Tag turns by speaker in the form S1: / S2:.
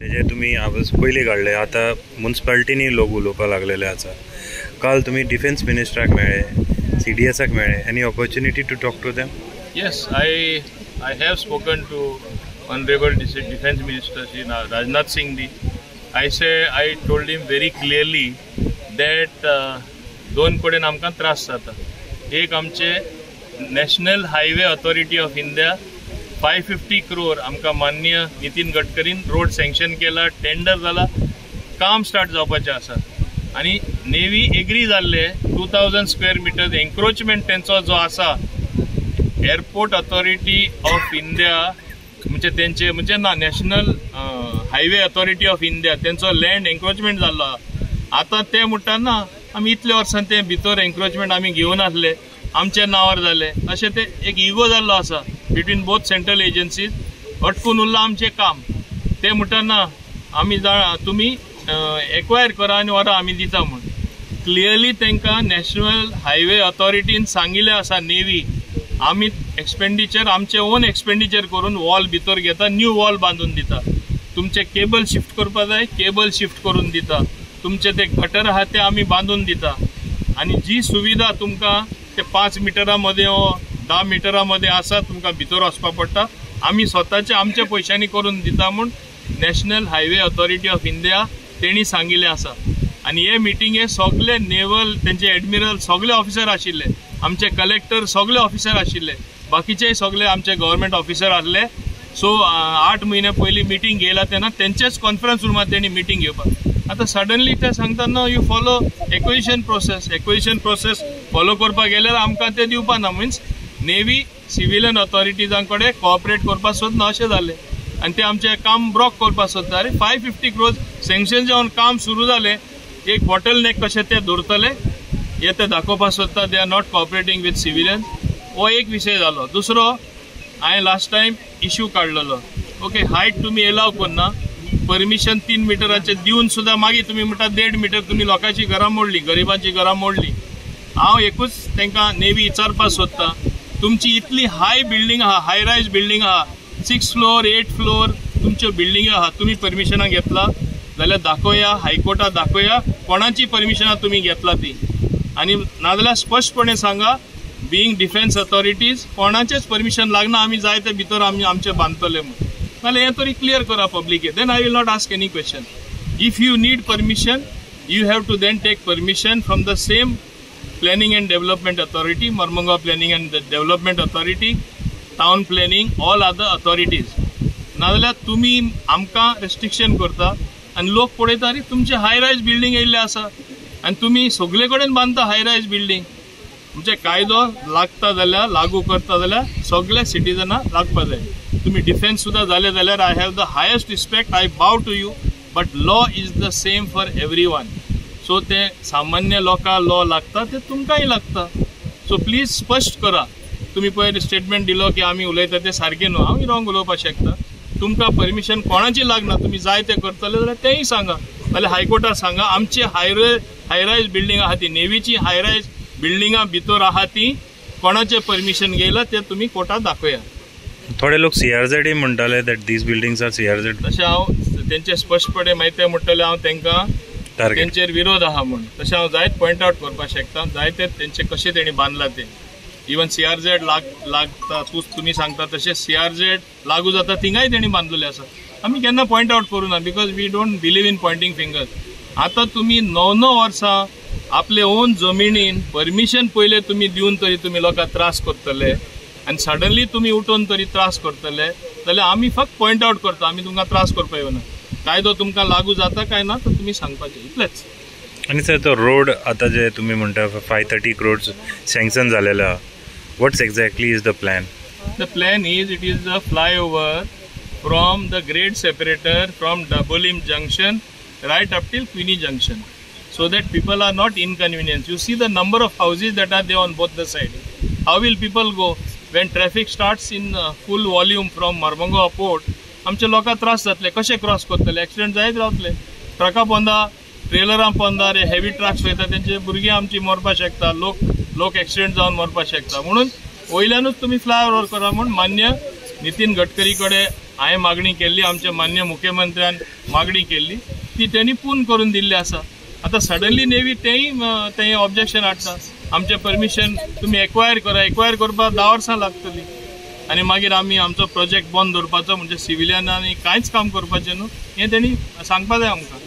S1: जे तुम्ही आवाज पयलीं काढले आता म्युनिसिपालिटीनी लोक उलोवपाक लागलेले आसा. काल तुम्ही डिफेन्स मिनिस्टराक मेळ्ळे, CDSक मेळ्ळे. Any opportunity to talk to them?
S2: Yes, I have spoken to Honorable Defense Minister Shri Rajnath Singh Ji. I told him very clearly that दोन कडेन आमकां त्रास जाता. एक आमचे national highway authority of India 550 crore आमकां माननीय नितीन गडकरीन रोड सँक्शन केला, टेंडर जाला, काम स्टार्ट जावपाचें आसा. आनी नेवी एग्री जाल्ले 2000 स्क्वेअर मिटर एन्क्रोचमेंट तेंचो जो आसा एअरपोर्ट ऑथॉरिटी ऑफ इंडिया म्हणजे ना national highway authority of India तेंचो लँड एन्क्रोचमेंट जाल्लो. आतां ते म्हणटा ना आमी इतल्या वर्सां ते भितर एन्क्रोचमेंट आमी घेवन आसले, आमच्या नांवार जाले, अशें ते एक इगो जाल्लो आसा बिटवीन बोथ सेंट्रल एजन्सीज. अटकून उरलां आमचें काम. ते म्हणटा ना आमी तुमी एक्वायर करा आनी व्हरा आमी दिता म्हूण. क्लियरली तांकां नॅशनल हायवे ऑथॉरिटीन सांगिल्लें आसा नेवी आमी एक्सपेंडिचर आमचे ओन एक्सपेंडिचर करून वॉल भितर घेता, न्यू वॉल बांदून दिता. तुमचे केबल शिफ्ट करपा जाय, केबल शिफ्ट करून दिता. तुमचे ते गटर आहा ते आमी बांदून दिता. आनी जी सुविधा तुमकां ते 5 मिटरा मध्ये वा 10 मिटरा मध्ये आसा तुमकां भितर वचपा पडटा, आमी स्वताचे आमच्या पयशांनी करून दिता म्हूण national highway authority of India तेणी सांगिल्लें आसा. आनी हे मिटिंगे सगळे नेवल तेंचे एडमिरल सगळे ऑफिसर आशिल्ले, आमचे कलेक्टर सगळे ऑफिसर आशिल्ले, बाकीचे सगळे आमचे गव्हर्मेंट ऑफिसर आसले. सो 8 महिने पयलीं मिटींग घेयला तेन्ना तेंचेच कॉन्फरन्स रुमांत तेणी मिटींग घेवपाक. आतां सडनली ते सांगता no you follow acquisition process follow करपाक गेल्यार आमकां ते दिवपा ना. मिन्स नेवी सिव्हिलियन ऑथॉरिटीजां कडेन कोऑपरेट करपाक सोदना अशें जालें. आनी ते आमचें काम ब्लॉक करपाक सोदता. अरे 550 crore सँक्शन जावन काम सुरू जालें, एक बॉटल नेक कशें ते दवरतले हे ते दाखोवपाक सोदता. They are not cooperating with civilian. हो एक विशय जालो. दुसरो हांवें लास्ट टायम इश्यू काडलेलो. ओके, हायट तुमी एलाव करना, परमिशन 3 मिटराचे दिवन सुद्दां मागीर तुमी म्हणटा 1.5 मिटर तुमी लोकांची घरां मोडली, गरिबांची घरां मोडली. हांव एकूच तांकां नेवी विचारपाक सोदता, तुमची इतली हाय बिल्डींग आहा, हाय रायज बिल्डींग आहा, 6 floor 8 floor तुमच्यो बिल्डिंगी आहा, तुमी परमिशनां घेतला जाल्यार दाखोवया, हायकोर्टात दाखोवया कोणाची परमिशनां तुमी घेतला ती. आनी नाजाल्यार स्पश्टपणे सांगा बिईंग डिफेन्स ऑथॉरिटीज कोणाचेच परमिशन लागना, आमी जाय ते भितर आमी आमचे बांदतले म्हणून. नाल्यार हें तरी क्लियर करा पब्लिके. Then I will not ask any question. If you need permission you have to then take permission from the same planning and development authority, Mormungaon Planning and Development Authority, Town Planning, all other authorities. नाजाल्यार तुमी आमकां restriction करता आनी लोक पळयता अरे तुमचे हाय रायज बिल्डींग येयल्ले आसा आनी तुमी सगळे कडेन बांदता हाय रायज बिल्डींग. म्हणजे कायदो लागता जाल्यार लागू करता जाल्यार सगळ्या सिटीजनाक लागपा जाय. तुमी डिफेन्स सुद्दां जाले जाल्यार I have the highest respect, I bow to you, but law is the same for everyone. So ते सामान्य लोकांक लॉ लागता ते तुमकांय लागता. सो प्लीज स्पश्ट करा. तुम्ही पळय स्टेटमेंट दिलो की आमी उलयता ते सारकें न्हू, हांव रॉंग उलोवपाक शकता. तुमकां परमिशन कोणाची लागना, तुम्ही जाय ते करतले जाल्यार तेंय सांगा, नाल्यार हायकोर्टाक सांगा आमची हायरायज बिल्डींग आहा ती, नेवीची हायरायज बिल्डिंगां भितर आहा ती कोणाचे परमिशन घेयला ते तुम्ही कोर्टात दाखोवया.
S1: थोडे लोक CRZ म्हणटाले that these buildings are CRZ.
S2: तशें हांव तेंचे स्पश्टपणे माहिती म्हणटले हांव तांकां तेंचेर विरोध आहा म्हणून. तशें हांव जायत पॉयंट आउट करपाक शकता जायते तेंचे कशें तेणी बांदला ते. इवन CRZ लागता तुम्ही सांगता तशें CRZ लागू जाता थिंगाय तेणी बांदलेले आसा. आमी केन्ना पॉयंट आउट करूं ना because we don't believe in pointing fingers. आतां तुमी 9 वर्सां आपले ओन जमिनीन परमिशन पयले तुमी दिवन तरी तुमी लोकांक त्रास करतले आनी सडनली तुमी उठून तरी त्रास करतले जाल्यार आमी फक्त पॉयंट आउट करता, आमी तुमकां त्रास करपाक येवना. कायदो तुमकां लागू जाता काय ना तर तुमी सांगपाचें, इतलेंच.
S1: आनी सर तो रोड आता जे तुम्ही म्हणटा 530 crores सँक्शन झालेलो आहा, what's exactly is the plan?
S2: The plan is it is a flyover from the grade separator from Dabolim junction right up till Queenie junction so that people are not inconvenienced. You see the number of houses that are there on both the sides. How will people go when traffic starts in full volume from Mormungaon port? आमचे लोकांक त्रास जातले, कशें cross करतले, accident जायत रावतले. ट्रकां पोंदा, ट्रेलरां पोंदा, रे हेवी ट्रक्स वयता तेंचे भुरगीं आमची मरपाक शकता, लोक एक्सिडेंट जावन मरपाक शकता. म्हणून वयल्यानूच तुमी फ्लायओवर करा म्हणून मान्य नितीन गडकरी कडेन हांवें मागणी केल्ली, आमच्या मान्य मुख्यमंत्र्यान मागणी केल्ली ती त्यांनी पूर्ण करून दिल्ली आसा. आता सडनली नेवी तेंय ऑब्जेक्शन हाडटा, आमचें परमिशन तुमी एक्वायर करा, एक्वायर करपाक 10 वर्सां लागतली आनी मागीर आमी आमचो प्रोजेक्ट बंद दवरपाचो म्हणजे सिव्हिलियनांनी कांयच काम करपाचें न्हू हें तेणी सांगपा जाय आमकां.